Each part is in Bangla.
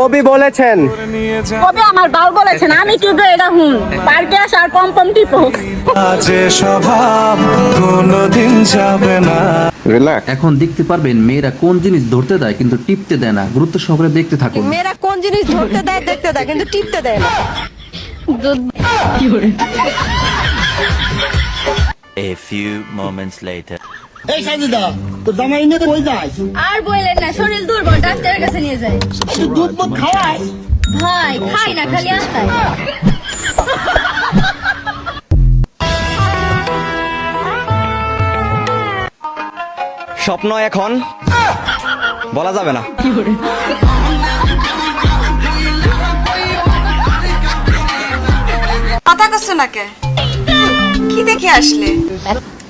কবি বলেছেন। কবে আমার বাল বলেছেন, আমি কি গো এটা হুন পার্কে আসার পম পম টিপো। আজে স্বভাব কোনদিন যাবে না। রিল্যাক্স। এখন দেখতে পারবেন মেয়েরা কোন জিনিস ধরতে দেয় কিন্তু টিপতে দেয় না। গুরুত্ব সহকারে দেখতে থাকুন। মেয়েরা কোন জিনিস ধরতে দেয় দেখতে দেয় কিন্তু টিপতে দেয় না। A few moments later. এই সাজিদা তোর জামাই নিয়ে কই যাস? আর বললেন না, শরীর দুর্বল, ডাক্তারের কাছে নিয়ে যাই। একটু দুধ মুধ খাওয়াই। ভাই খাই না, খালি আস্তাই। স্বপ্ন এখন বলা যাবে না। কথা কচ্ছে না কে? কি দেখে আসলে?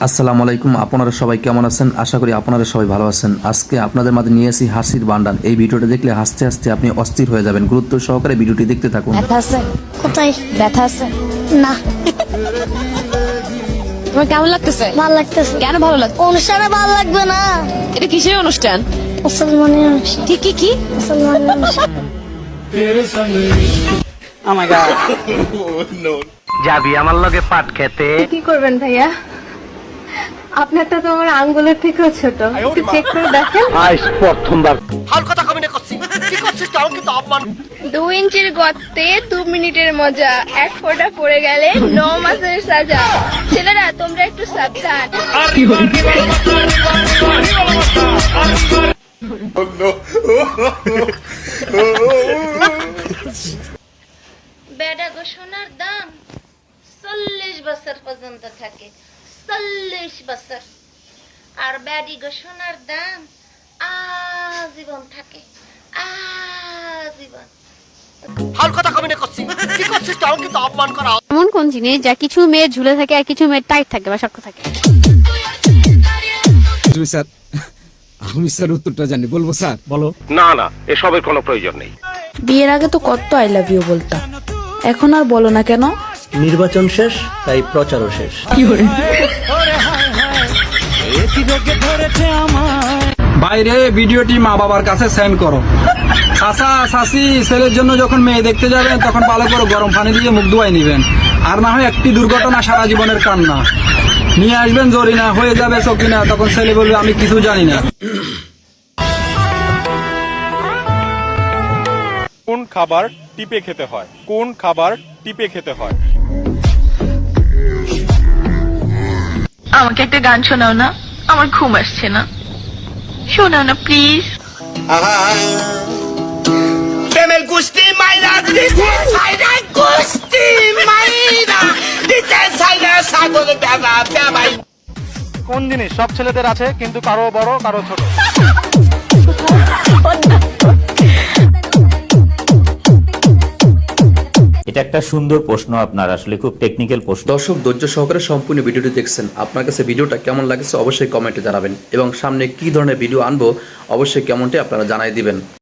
আসসালামু আলাইকুম, আপনারা সবাই কেমন আছেন? আশা করি আপনারা সবাই ভালো আছেন। আজকে আপনাদের মাঝে নিয়ে এসেছি হাসির ভান্ডার। এই ভিডিওটা দেখলে হাসতে হাসতে আপনি অস্থির হয়ে যাবেন। গুরুত্ব সহকারে ভিডিওটি দেখতে থাকুন। ব্যথা আছে? কোথায় ব্যথা আছে? না। তোমার কেমন লাগতেছে? ভালো লাগতেছে। কেন ভালো লাগছে? অনুষ্ঠানে ভালো লাগবে না। এটা কিসের অনুষ্ঠান? মুসলমানের অনুষ্ঠান। ঠিক কি? মুসলমানের অনুষ্ঠান। যাবি আমার লগে পাট খেতে? কি করবেন ভাইয়া? আপনারটা তো আমার আঙ্গুলের থেকেও ছোট, একটু চেক করে দেখেন। আজ প্রথমবার। 2 ইঞ্চির গর্তে 2 মিনিটের মজা, 1 ফোঁটা পড়ে গেলে 9 মাসের সাজা। ছেলেরা তোমরা একটু সাবধান। বেডা গো সোনার দাম 40 বছর পর্যন্ত থাকে, 40 বছর। আর বেডি গো সোনার দাম আজীবন থাকে, আজীবন। এমন কোন জিনিস যা কিছু মেয়ে ঝুলে থাকে আর কিছু মেয়ে টাইট থাকে বা শক্ত থাকে? স্যার আমি স্যার উত্তরটা জানি, বলবো স্যার? বলো। না না, এসবের কোনো প্রয়োজন নেই। বিয়ের আগে তো কত আই লাভ ইউ বলতাম, এখন আর বলো না কেন? নির্বাচন শেষ, তাই প্রচারও শেষ। বাইরে ভিডিওটি মা বাবার কাছে সেন্ড করো। চাচা চাচি ছেলের জন্য যখন মেয়ে দেখতে যাবেন তখন ভালো করে গরম পানি দিয়ে মুখ ধোয়াই নেবেন। আর না হয় একটি দুর্ঘটনা সারা জীবনের কান্না নিয়ে আসবেন, জরিনা হয়ে যাবে চকিনা। তখন ছেলে বলবে আমি কিছু জানি না। কোন খাবার টিপে খেতে হয়? কোন খাবার টিপে খেতে হয়? আমাকে একটা গান শোনাও না, আমার ঘুম আসছে না। শোনাও না প্লিজ। প্রেমের গুষ্টি মাইরা দিতে ছাইরা, গুষ্টি মাইরা দিতে ছাইরা, সাগর দাদা দাবাই। কোন জিনিস সব ছেলেদের আছে কিন্তু কারো বড় কারো ছোট? এটা একটা সুন্দর প্রশ্ন আপনার, আসলে খুব টেকনিক্যাল প্রশ্ন। দর্শক ধৈর্য সহকারে সম্পূর্ণ ভিডিওটি দেখছেন। আপনার কাছে ভিডিওটা কেমন লাগছে অবশ্যই কমেন্টে জানাবেন এবং সামনে কি ধরনের ভিডিও আনবো অবশ্যই কমেন্টে আপনারা জানাই দিবেন।